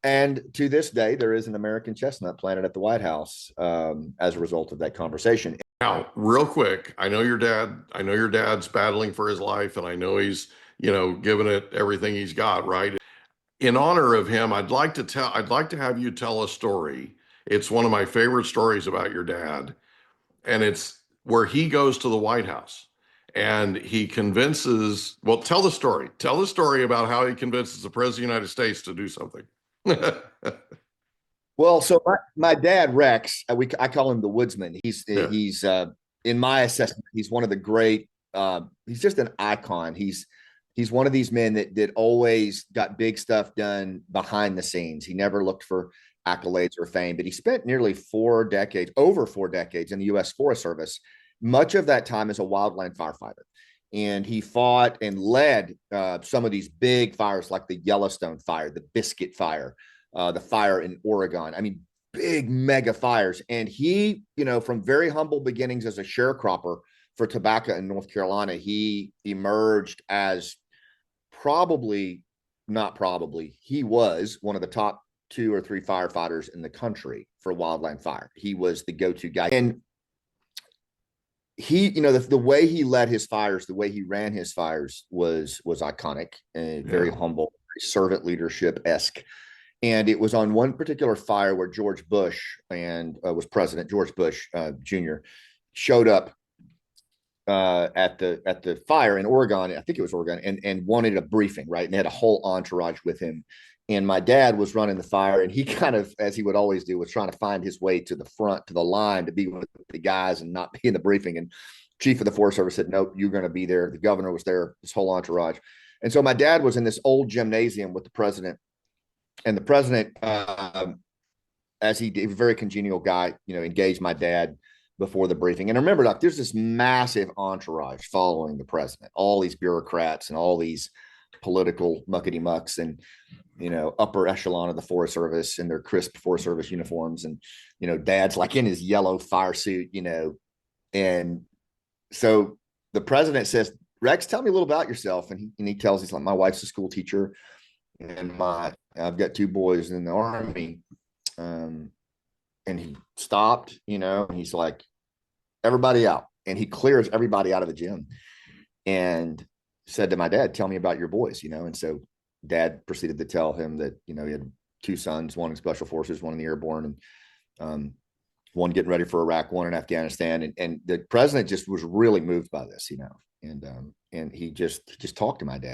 And to this day, there is an American chestnut planted at the White House as a result of that conversation. Now, real quick, I know your dad's battling for his life, and I know he's, giving it everything he's got, right? In honor of him, I'd like to have you tell a story. It's one of my favorite stories about your dad, and it's where he goes to the White House and he convinces, well, tell the story. Tell the story about how he convinces the President of the United States to do something. Well, so my dad Rex, I call him the woodsman. Yeah. He's in my assessment, he's one of the great. He's just an icon. He's one of these men that always got big stuff done behind the scenes. He never looked for accolades or fame, but he spent nearly 4 decades, over 4 decades, in the U.S. Forest Service. Much of that time as a wildland firefighter, and he fought and led some of these big fires, like the Yellowstone fire, the Biscuit fire, the fire in Oregon. I mean, big mega fires. And he, from very humble beginnings as a sharecropper for tobacco in North Carolina, he emerged as probably, not probably, he was one of the top 2 or 3 firefighters in the country for wildland fire. He was the go-to guy. And he, the way he led his fires, the way he ran his fires was iconic and very Yeah. humble, servant leadership esque. And it was on one particular fire where George Bush and was President George Bush Jr. showed up at the fire in Oregon. I think it was Oregon, and wanted a briefing, right? And they had a whole entourage with him. And my dad was running the fire, and he kind of, as he would always do, was trying to find his way to the front, to the line, to be with the guys and not be in the briefing. And Chief of the Forest Service said, "Nope, you're going to be there." The governor was there, this whole entourage. And so my dad was in this old gymnasium with the president, and the president, as he did, a very congenial guy, engaged my dad before the briefing. And remember, like, there's this massive entourage following the president, all these bureaucrats and all these political muckety mucks, and upper echelon of the Forest Service in their crisp Forest Service uniforms, and dad's like in his yellow fire suit, and so the president says, "Rex, tell me a little about yourself." And he tells, he's like, "My wife's a school teacher, and I've got 2 boys in the Army." And he stopped, and he's like, "Everybody out." And he clears everybody out of the gym and said to my dad, "Tell me about your boys," And so dad proceeded to tell him that, he had 2 sons, one in special forces, one in the airborne, and one getting ready for Iraq, one in Afghanistan. And the president just was really moved by this, and he just talked to my dad.